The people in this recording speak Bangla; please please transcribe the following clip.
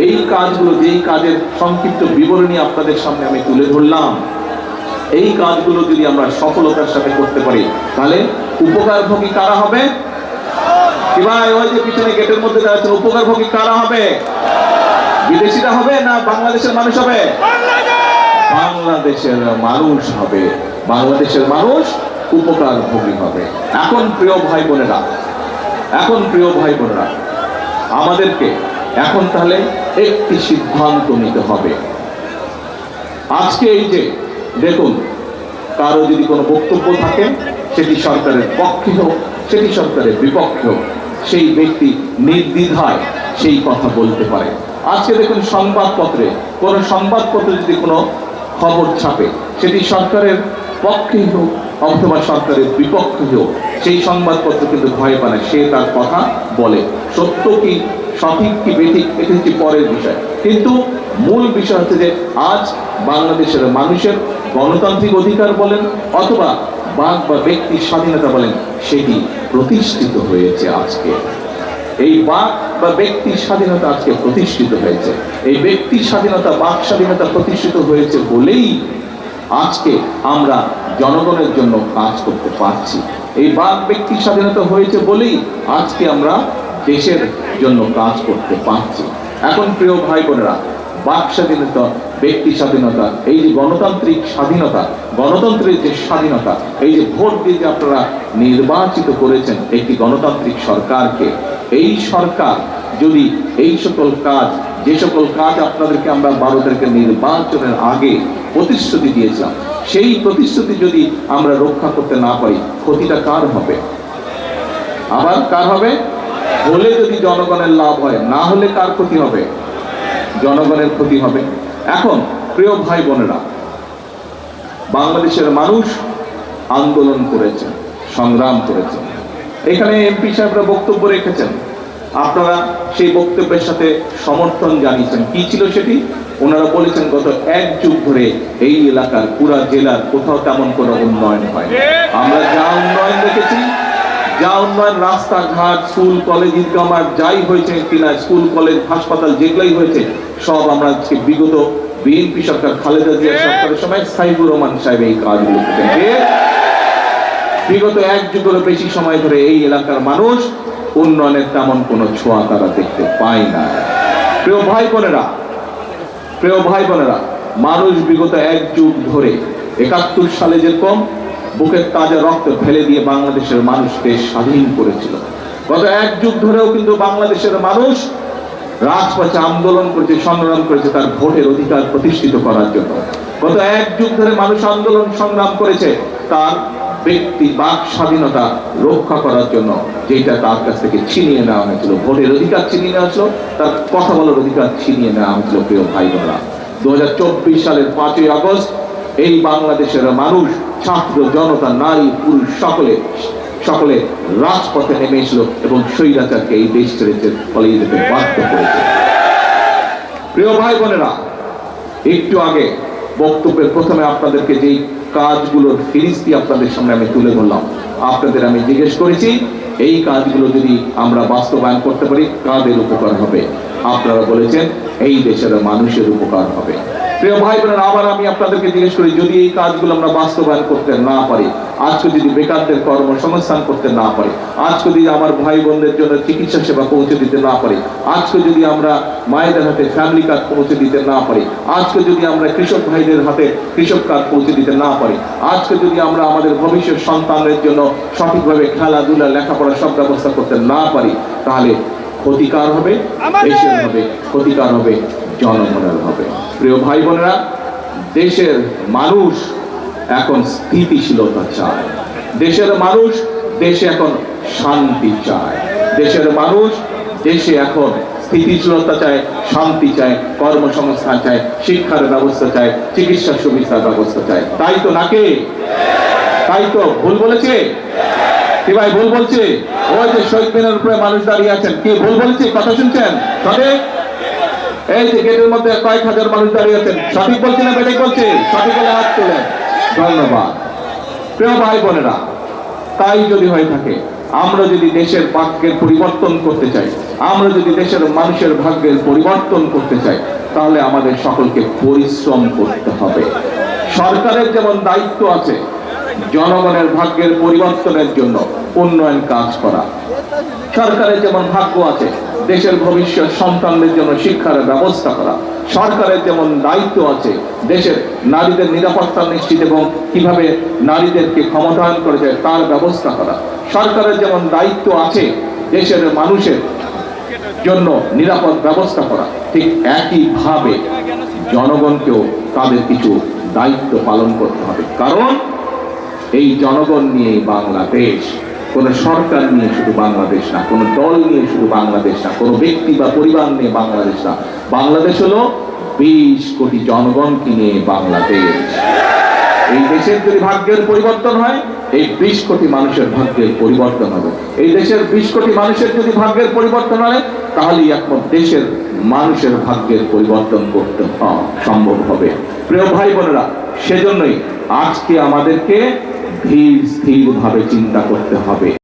এই কাজগুলো, যেই কাজের সংক্ষিপ্ত বিবরণী আপনাদের সামনে আমি তুলে ধরলাম, এই কাজগুলো যদি আমরা সফলতার সাথে করতে পারি তাহলে উপকারভোগী কারা হবে? কি ভাই, ওই যে পিছনে গেটের মধ্যে দাঁড়াচ্ছেন, উপকারভোগী কারা হবে? বিদেশিরা হবে না বাংলাদেশের মানুষ হবে? বাংলাদেশের মানুষ হবে। বাংলাদেশের মানুষ উপকারভোগী হবে। এখন প্রিয় ভাই বোনেরা, আমাদেরকে এখন তাহলে একটি সিদ্ধান্ত নিতে হবে। আজকে এই যে দেখুন, কারো যদি কোনো বক্তব্য থাকে, সেটি সরকারের পক্ষে হোক, সেটি সরকারের বিপক্ষে হোক, সেই ব্যক্তি নির্দ্বিধায় সেই কথা বলতে পারে। আজকে দেখুন, কোনো সংবাদপত্রে যদি কোনো খবর ছাপে, সেটি সরকারের পক্ষে হোক অথবা সরকারের বিপক্ষে হোক, সেই সংবাদপত্র কিন্তু ভয় পায় না, সে তার কথা বলে। সত্য কি সঠিক কি বেঠিক এটি হচ্ছে পরের বিষয়, কিন্তু মূল বিষয় হচ্ছে যে আজ বাংলাদেশের মানুষের গণতান্ত্রিক অধিকার বলেন অথবা বাক বা ব্যক্তির স্বাধীনতা বলেন, সেটি প্রতিষ্ঠিত হয়েছে। আজকে এই বাক বা ব্যক্তির স্বাধীনতা আজকে প্রতিষ্ঠিত হয়েছে। এই ব্যক্তির স্বাধীনতা, বাক স্বাধীনতা প্রতিষ্ঠিত হয়েছে বলেই আজকে আমরা জনগণের জন্য কাজ করতে পারছি। এই বাক ব্যক্তির স্বাধীনতা হয়েছে বলেই আজকে আমরা দেশের জন্য কাজ করতে পারছি। এখন প্রিয় ভাই বোনেরা, বাক স্বাধীনতা, ব্যক্তি স্বাধীনতা, এই যে গণতান্ত্রিক স্বাধীনতা, গণতন্ত্রের যে স্বাধীনতা, এই যে ভোট দিয়ে যে আপনারা নির্বাচিত করেছেন একটি গণতান্ত্রিক সরকারকে, এই সরকার যদি এই সকল কাজ, যে সকল কাজ আপনাদেরকে আমরা 12 তারিখের নির্বাচনের আগে প্রতিশ্রুতি দিয়েছিলাম, সেই প্রতিশ্রুতি যদি আমরা রক্ষা করতে না পারি, ক্ষতিটা কার হবে? আবার কার হবে? হলে যদি জনগণের লাভ হয়, না হলে কার ক্ষতি হবে? জনগণের ক্ষতি হবে। এখন প্রিয় ভাই বোনেরা, বাংলাদেশের মানুষ আন্দোলন করেছেন, সংগ্রাম করেছেন। এখানে এমপি সাহেবরা বক্তব্য রেখেছেন, আপনারা সেই বক্তব্যের সাথে সমর্থন জানিয়েছেন। কি ছিল সেটি? ওনারা বলেছেন গত 1 যুগ ধরে এই এলাকার পুরা জেলার কোথাও তেমন কোনো উন্নয়ন হয়। আমরা যা উন্নয়ন দেখেছি, যা উন্নয়ন, রাস্তাঘাট, স্কুল কলেজ, ঈদগাহ মাঠ যাই হয়েছে কিনা, স্কুল কলেজ হাসপাতাল যেগুলাই হয়েছে, সব আমরা বিগত বিএনপি সরকার, খালেদা জিয়া সরকারের সময় সাইফুর রহমান সাহেব এই কাজগুলো করেছেন। বিগত 1 যুগেরও বেশি সময় ধরে এই এলাকার মানুষ উন্নয়নের তেমন কোনো ছোঁয়া তারা দেখতে পায় না। প্রিয় ভাই বোনেরা, মানুষ বিগত 1 যুগ ধরে 71 সালে যেরকম বুকের তাজা রক্ত ফেলে দিয়ে বাংলাদেশের মানুষকে স্বাধীন করেছিল, গত 1 যুগ ধরেও কিন্তু বাংলাদেশের মানুষ রাজপথে আন্দোলন করেছে, সংগ্রাম করেছে তার ভোটের অধিকার প্রতিষ্ঠিত করার জন্য। গত 1 যুগ ধরে মানুষ আন্দোলন সংগ্রাম করেছে তার ব্যক্তি বাক স্বাধীনতা রক্ষা করার জন্য, যেটা তার কাছ থেকে ছিনিয়ে নেওয়া হয়েছিল। ভোটের অধিকার ছিনিয়ে নেওয়া হয়েছিল, তার কথা বলার অধিকার ছিনিয়ে নেওয়া হয়েছিল। প্রিয় ভাই বোনেরা, 2024 সালের 5ই আগস্ট এই বাংলাদেশের মানুষ, ছাত্র জনতা, নারী পুরুষ সকলে রাজপথে নেমে এসেছিল এবং স্বৈরাচারকে এই দেশ ছেড়ে পালিয়ে যেতে বাধ্য করেছে। প্রিয় ভাই বোনেরা, একটু আগে বক্তব্যের প্রথমে আপনাদেরকে যেই কাজগুলোর ফিরিস্তি আপনাদের সামনে আমি তুলে ধরলাম, আপনাদের আমি জিজ্ঞেস করেছি এই কাজগুলো যদি আমরা বাস্তবায়ন করতে পারি কাদের উপকার হবে? আপনারা বলেছেন এই দেশের মানুষের উপকার হবে। প্রিয় ভাই বোনেরা, আবার আমি আপনাদেরকে জিজ্ঞেস করি, যদি এই কাজগুলো আমরা বাস্তবায়ন করতে না পারি, আজকে যদি বেকারদের কর্মসংস্থান করতে না পারি, আজকে যদি আমার ভাই বোনদের জন্য চিকিৎসা সেবা পৌঁছে দিতে না পারি, আজকে যদি আমরা মায়েদের হাতে ফ্যামিলি কার্ড পৌঁছে দিতে না পারি, আজকে যদি আমরা কৃষক ভাইদের হাতে কৃষক কার্ড পৌঁছে দিতে না পারি, আজকে যদি আমরা আমাদের ভবিষ্যৎ সন্তানদের জন্য সঠিকভাবে খেলাধুলা, লেখাপড়া সব ব্যবস্থা করতে না পারি, তাহলে ক্ষতিকার হবে দেশের, হবে ক্ষতিকার হবে জনগণের হবে। প্রিয় ভাই বোনেরা, দেশের মানুষ এখন স্থিতিশীলতা চায়, দেশের মানুষ দেশে এখন শান্তি চায়, দেশের মানুষ দেশে এখন স্থিতিশীলতা চায়, শান্তি চায়, কর্মসংস্থান চায়, শিক্ষার ব্যবস্থা চায়, চিকিৎসা সুবিধার ব্যবস্থা চায়। তাই তো নাকি? তাই তো ভুল বলেছে? কি ভাই ভুল বলছে? ওই যে শহীদ মিনারের উপরে মানুষ দাঁড়িয়ে আছেন, কি ভুল বলছে? কথা শুনছেন? সঠিক? এই যে গেটের মধ্যে কয়েক হাজার মানুষ দাঁড়িয়ে আছেন, সঠিক বলছে না বেঠিক বলছে? সঠিক বলে হাত তোলেন। ধন্যবাদ। প্রিয় ভাই বোনেরা, তাই যদি হয়ে থাকে, আমরা যদি দেশের ভাগ্যের পরিবর্তন করতে চাই, আমরা যদি দেশের মানুষের ভাগ্যের পরিবর্তন করতে চাই, তাহলে আমাদের সকলকে পরিশ্রম করতে হবে। সরকারের যেমন দায়িত্ব আছে জনগণের ভাগ্যের পরিবর্তনের জন্য উন্নয়ন কাজ করা, সরকারের যেমন ভাগ্য আছে দেশের ভবিষ্যৎ সন্তানদের জন্য শিক্ষার ব্যবস্থা করা, সরকারের যেমন দায়িত্ব আছে দেশের নারীদের নিরাপত্তা নিশ্চিত এবং কিভাবে নারীদেরকে ক্ষমতায়ন করা যায় তার ব্যবস্থা করা, সরকারের যেমন দায়িত্ব আছে দেশের মানুষের জন্য নিরাপদ ব্যবস্থা করা, ঠিক একইভাবে জনগণকেও তাদের কিছু দায়িত্ব পালন করতে হবে। কারণ এই জনগণ নিয়ে বাংলাদেশ, কোন সরকার নিয়ে শুধু বাংলাদেশ না, কোন দল নিয়ে শুধু বাংলাদেশ না, কোন ব্যক্তি বা পরিবার নিয়ে বাংলাদেশ না। বাংলাদেশ হলো 20 কোটি জনগণকে নিয়ে বাংলাদেশ। এই দেশের যদি ভাগ্যের পরিবর্তন হয়, এই 20 কোটি মানুষের ভাগ্যের পরিবর্তন হবে। এই দেশের 20 কোটি মানুষের যদি ভাগ্যের পরিবর্তন হয়, তাহলে একমাত্র দেশের মানুষের ভাগ্যের পরিবর্তন করতে সম্ভব হবে। প্রিয় ভাই বোনেরা, সেজন্যই আজকে আমাদেরকে ধীর স্থির ভাবে চিন্তা করতে হবে।